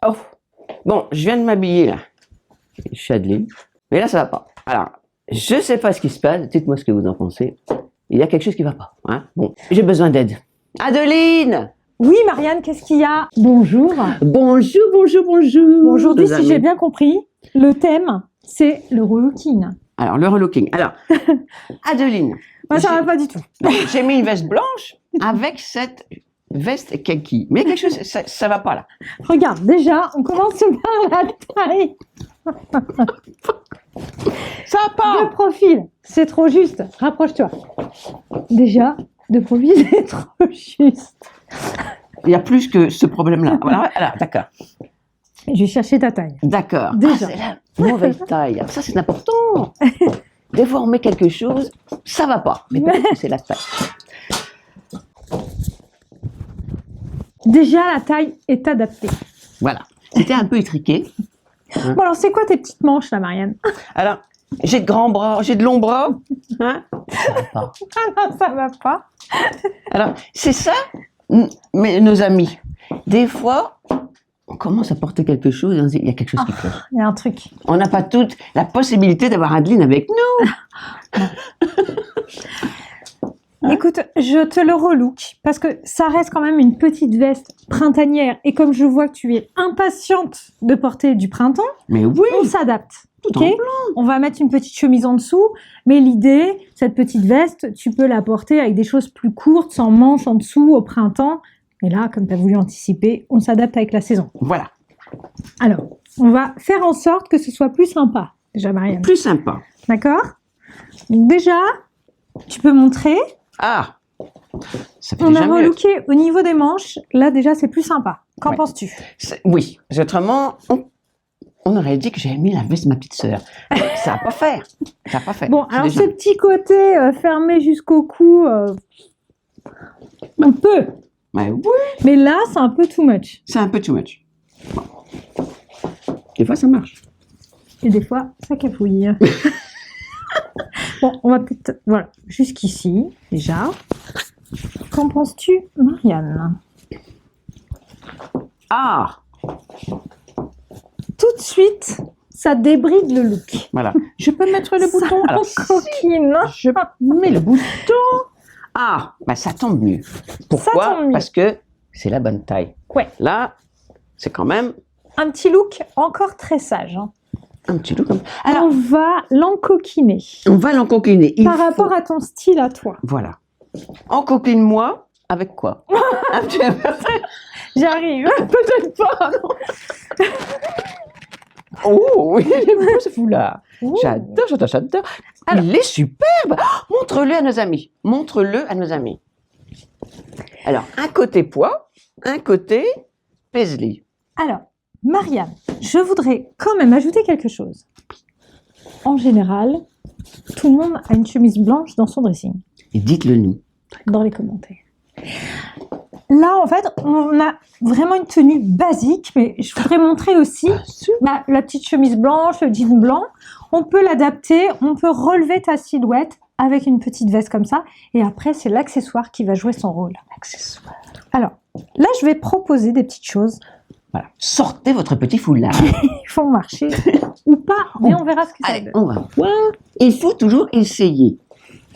Oh, bon, je viens de m'habiller là. Je suis Adeline. Mais là, ça va pas. Alors, je sais pas ce qui se passe. Dites-moi ce que vous en pensez. Il y a quelque chose qui va pas. Hein, bon, j'ai besoin d'aide. Adeline! Oui, Marianne, qu'est-ce qu'il y a? Bonjour. Bonjour, bonjour, bonjour. Bon, aujourd'hui, si j'ai bien compris, le thème, c'est le relooking. Alors, le relooking. Alors, Adeline. Moi, ça va pas du tout. J'ai mis une veste blanche avec cette veste kaki. Mais quelque chose, ça va pas là. Regarde, déjà, on commence par la taille. Ça va pas. De profil, c'est trop juste. Rapproche-toi. Déjà, de profil, c'est trop juste. Il y a plus que ce problème-là. Voilà, d'accord. Je vais chercher ta taille. D'accord. Déjà. C'est la mauvaise taille. Ça, c'est important. Des fois, on met quelque chose, ça va pas. Mais peut-être que c'est la taille. Déjà, la taille est adaptée. Voilà. C'était un peu étriqué. Bon, alors, c'est quoi tes petites manches, là, Marianne? Alors, j'ai de grands bras, j'ai de longs bras. Hein, ça va pas. Ah non, ça va pas. Alors, c'est ça, mais nos amis. Des fois, on commence à porter quelque chose et on se dit, il y a quelque chose qui cloche. Il y a un truc. On n'a pas toute la possibilité d'avoir Adeline avec nous. Écoute, je te le relook parce que ça reste quand même une petite veste printanière et comme je vois que tu es impatiente de porter du printemps, Mais oui, on s'adapte. tout Ok, en blanc. on va mettre une petite chemise en dessous, mais l'idée, cette petite veste, tu peux la porter avec des choses plus courtes, sans manches en dessous au printemps. Et là, comme tu as voulu anticiper, on s'adapte avec la saison. Voilà, Alors, on va faire en sorte que ce soit plus sympa, déjà, Marianne. plus sympa. D'accord? Donc déjà, tu peux montrer. Ah, ça fait On a déjà mieux. relooké au niveau des manches. Là, déjà, c'est plus sympa. Qu'en Ouais. penses-tu? Oui, parce qu'autrement, on aurait dit que j'avais mis la veste de ma petite sœur. Ça va pas faire. Ça va pas faire. Bon, C'est alors déjà- ce petit côté fermé jusqu'au cou, on peut. Ouais, oui, Mais là, c'est un peu too much. c'est un peu too much. Bon. Des fois, ça marche. Et des fois, ça cafouille. Bon, on va peut-être... Voilà, jusqu'ici, déjà. Qu'en penses-tu, Marianne? Ah, Tout de suite, ça débride le look. voilà. Je peux mettre le bouton. Ça Alors, coquine. je mets le bouton. Ah, bah ça tombe mieux. Pourquoi? tombe mieux. Parce que c'est la bonne taille. Ouais. Là, c'est quand même Un petit look encore très sage. Hein. un petit look comme... Alors, Alors, on va l'encoquiner. on va l'encoquiner. Il Par faut- rapport à ton style à toi. Voilà. Encoquine-moi avec quoi? Un petit- J'arrive. Peut-être pas, non. Oh, oui, j'aime bien ce foulard. Ouh. J'adore, j'adore, j'adore. Alors- Il est superbe. Oh, montre-le à nos amis. Montre-le à nos amis. Alors, un côté poids, un côté paisley. Alors, Marianne, je voudrais quand même ajouter quelque chose. En général, tout le monde a une chemise blanche dans son dressing, Et dites-le nous. dans les commentaires. Là, en fait, on a vraiment une tenue basique, mais je voudrais montrer aussi la petite chemise blanche, le jean blanc. On peut l'adapter, on peut relever ta silhouette avec une petite veste comme ça. Et après, c'est l'accessoire qui va jouer son rôle. Accessoire. Alors, là, je vais proposer des petites choses. Voilà. Sortez votre petit foulard. Ils font marcher ou pas, mais on verra ce que ça Allez, donne. on va voir. Il faut toujours essayer.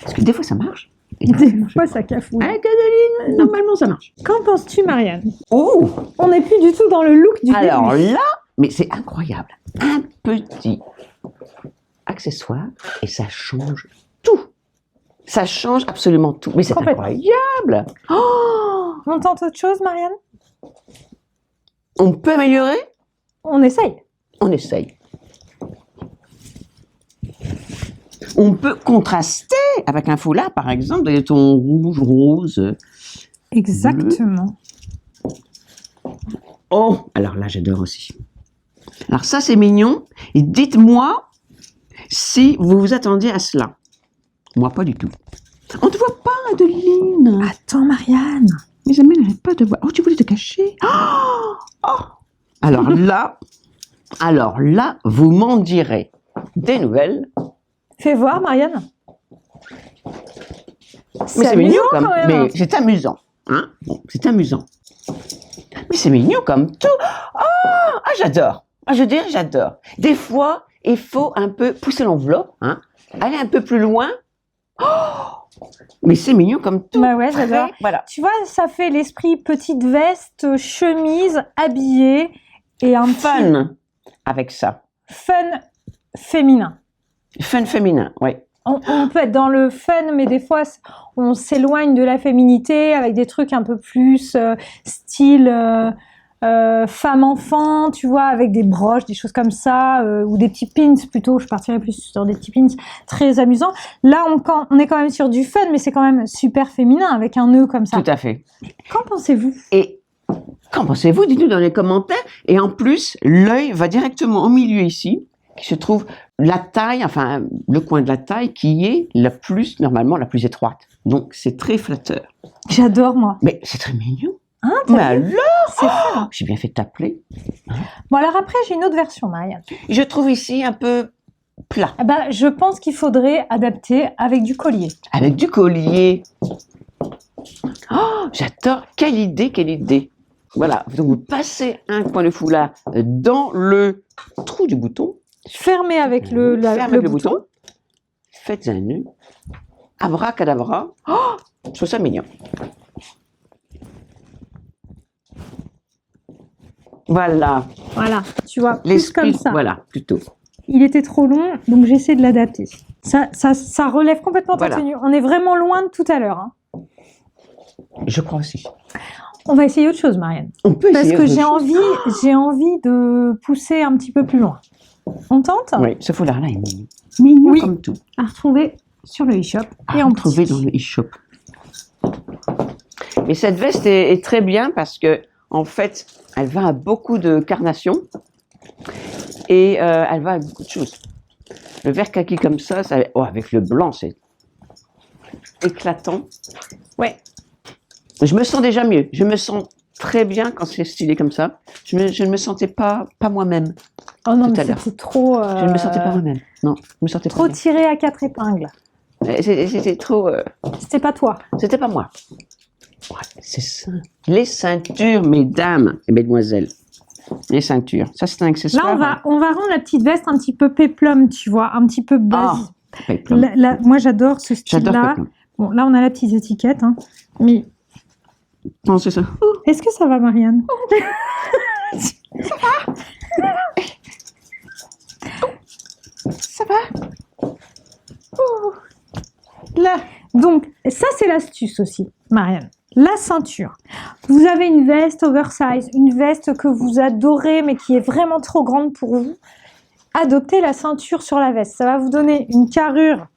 Parce que des fois, ça marche. Et Des fois, ça cafouille. avec Adeline, normalement, ça marche. Qu'en penses-tu, Marianne? Oh, On n'est plus du tout dans le look du alors début. là, mais c'est incroyable. Un petit accessoire et ça change tout. Ça change absolument tout. Mais c'est Complètement. incroyable. Oh, on tente autre chose, Marianne? On peut améliorer? On essaye. On essaye. On peut contraster avec un foulard, par exemple, des tons rouge, rose. Exactement. Oh, alors là, j'adore aussi. Alors ça, c'est mignon. Et dites-moi si vous vous attendiez à cela. Moi, pas du tout. On ne te voit pas, Adeline. Attends, Marianne. Mes amis n'arrêtent pas de voir. Oh, tu voulais te cacher. Oh, oh. Alors là, vous m'en direz des nouvelles. Fais voir, Marianne. Mais c'est mignon amusant, quand même. hein. Mais c'est amusant. Hein, bon, c'est amusant. Mais c'est mignon comme tout. J'adore. Je veux dire, j'adore. Des fois, il faut un peu pousser l'enveloppe, hein, aller un peu plus loin. Mais c'est mignon comme tout. Bah ouais, j'adore. Voilà. Tu vois, ça fait l'esprit petite veste, chemise, habillée et un petit Fun avec ça. fun féminin. Fun féminin, oui. On peut être dans le fun, mais des fois, on s'éloigne de la féminité avec des trucs un peu plus style femme-enfant, tu vois, avec des broches, des choses comme ça, ou des petits pins plutôt. Je partirais plus sur des petits pins très amusants. Là, on est quand même sur du fun, mais c'est quand même super féminin avec un nœud comme ça. Tout à fait. Qu'en pensez-vous? Et qu'en pensez-vous? Dites-nous dans les commentaires. Et en plus, l'œil va directement au milieu ici, qui se trouve la taille, enfin le coin de la taille qui est normalement la plus étroite. Donc c'est très flatteur. J'adore, moi. Mais c'est très mignon. Hein, Mais alors, c'est fun. j'ai bien fait de t'appeler. Bon, alors après, j'ai une autre version, Marianne. Je trouve ici un peu plat. Eh ben, je pense qu'il faudrait adapter avec du collier. Avec du collier. J'adore. Quelle idée, quelle idée. Voilà. Donc vous passez un coin de foulard dans le trou du bouton. Fermé avec Fermez le le bouton. bouton. Faites un nœud. Abracadabra. Je trouve ça mignon. Voilà. Voilà, tu vois, plus L'esprit, comme ça. voilà, plutôt. Il était trop long, donc j'essaie de l'adapter. Ça relève complètement ta Voilà. tenue. On est vraiment loin de tout à l'heure. Hein. Je crois aussi. On va essayer autre chose, Marianne. On peut Parce essayer que autre chose. j'ai envie de pousser un petit peu plus loin. On tente? Oui, ce foulard-là est mignon. Mignon Oui. comme tout. À retrouver sur le e-shop. Et À en retrouver petit. dans le e-shop. Et cette veste est très bien parce que, en fait, elle va à beaucoup de carnations et elle va à beaucoup de choses. Le vert kaki comme ça, avec le blanc, c'est éclatant. Ouais. Je me sens déjà mieux. Je me sens très bien quand c'est stylé comme ça. Je ne me sentais pas moi-même. Oh non, Tout mais à l'heure. c'était trop... Je ne me sentais pas moi-même. Non, je me sentais Trop pas bien. tiré à 4 épingles. C'était trop... C'était pas toi. C'était pas moi. Ouais, c'est ça. Les ceintures, mesdames et mesdemoiselles. Les ceintures. Ça, c'est un accessoire. Là, on va rendre la petite veste un petit peu péplum, tu vois, un petit peu basique. Peplum. Moi, j'adore ce J'adore style-là. Peplum. Bon, là, on a la petite étiquette. Hein. Mais Non, c'est ça. est-ce que ça va, Marianne? Ça va. Là. Donc, ça, c'est l'astuce aussi, Marianne. La ceinture. Vous avez une veste oversize, une veste que vous adorez, mais qui est vraiment trop grande pour vous. Adoptez la ceinture sur la veste. Ça va vous donner une carrure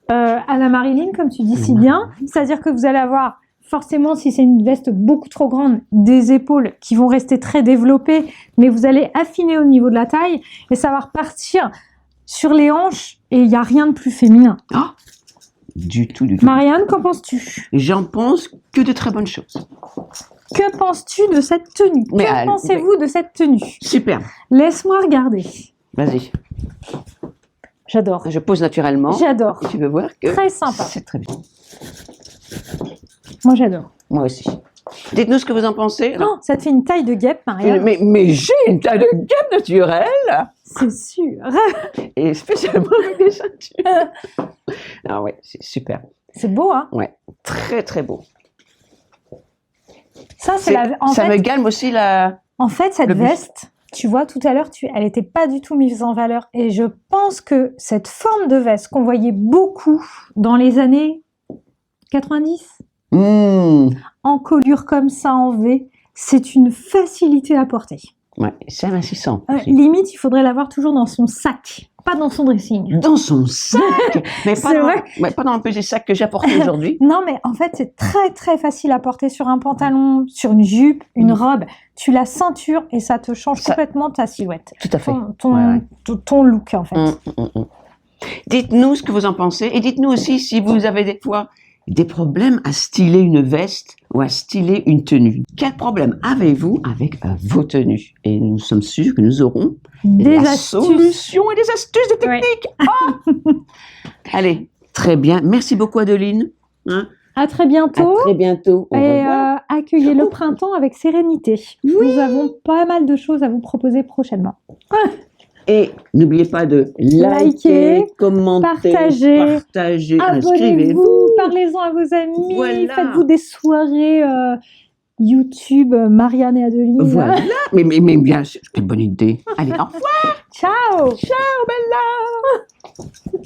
à la Marilyn, comme tu dis si bien. C'est-à-dire que vous allez avoir forcément, si c'est une veste beaucoup trop grande, des épaules qui vont rester très développées, mais vous allez affiner au niveau de la taille et ça va repartir sur les hanches et il n'y a rien de plus féminin. Du tout, du tout. Marianne, qu'en penses-tu? J'en pense que de très bonnes choses. Que penses-tu de cette tenue? Mais Que pensez-vous de cette tenue? Super. Laisse-moi regarder. Vas-y. J'adore. Je pose naturellement. J'adore. Tu veux voir que Très sympa. c'est très bien. Moi, j'adore. Moi aussi. Dites-nous ce que vous en pensez. Oh, ça te fait une taille de guêpe, Marianne. Mais j'ai une taille de gamme naturelle. C'est sûr. Et spécialement avec des ceintures. Ah ouais, c'est super. C'est beau, hein? Ouais, très très beau. Ça, c'est la... Ça me calme aussi la... En fait, cette le buste. veste, tu vois, tout à l'heure, elle n'était pas du tout mise en valeur. Et je pense que cette forme de veste qu'on voyait beaucoup dans les années 90, en colure comme ça, en V, c'est une facilité à porter. Ouais, c'est amincissant. Limite, il faudrait l'avoir toujours dans son sac, pas dans son dressing. Dans son sac. Mais C'est vrai. pas dans le petit sac que j'ai apporté aujourd'hui. Non, mais en fait, c'est très très facile à porter sur un pantalon, sur une jupe, une robe. Tu la ceintures et ça te change complètement ta silhouette. Tout à fait. Ton look, en fait. Dites-nous ce que vous en pensez et dites-nous aussi si vous avez des fois des problèmes à styler une veste ou à styler une tenue. Quel problème avez-vous avec vos tenues? Et nous sommes sûrs que nous aurons Des la astuces. solution et des astuces, des techniques. Allez, très bien. Merci beaucoup Adeline. Hein? À très À bientôt. très bientôt. Au Et revoir. à accueillez le printemps avec sérénité. Nous avons pas mal de choses à vous proposer prochainement. Et n'oubliez pas de Liker, commenter, partager, inscrivez-vous. Abonnez-vous, parlez-en à vos amis, Voilà. faites-vous des soirées YouTube, Marianne et Adeline. Voilà. Mais bien sûr, quelle bonne idée. Allez, au revoir. Ciao. Ciao, Bella.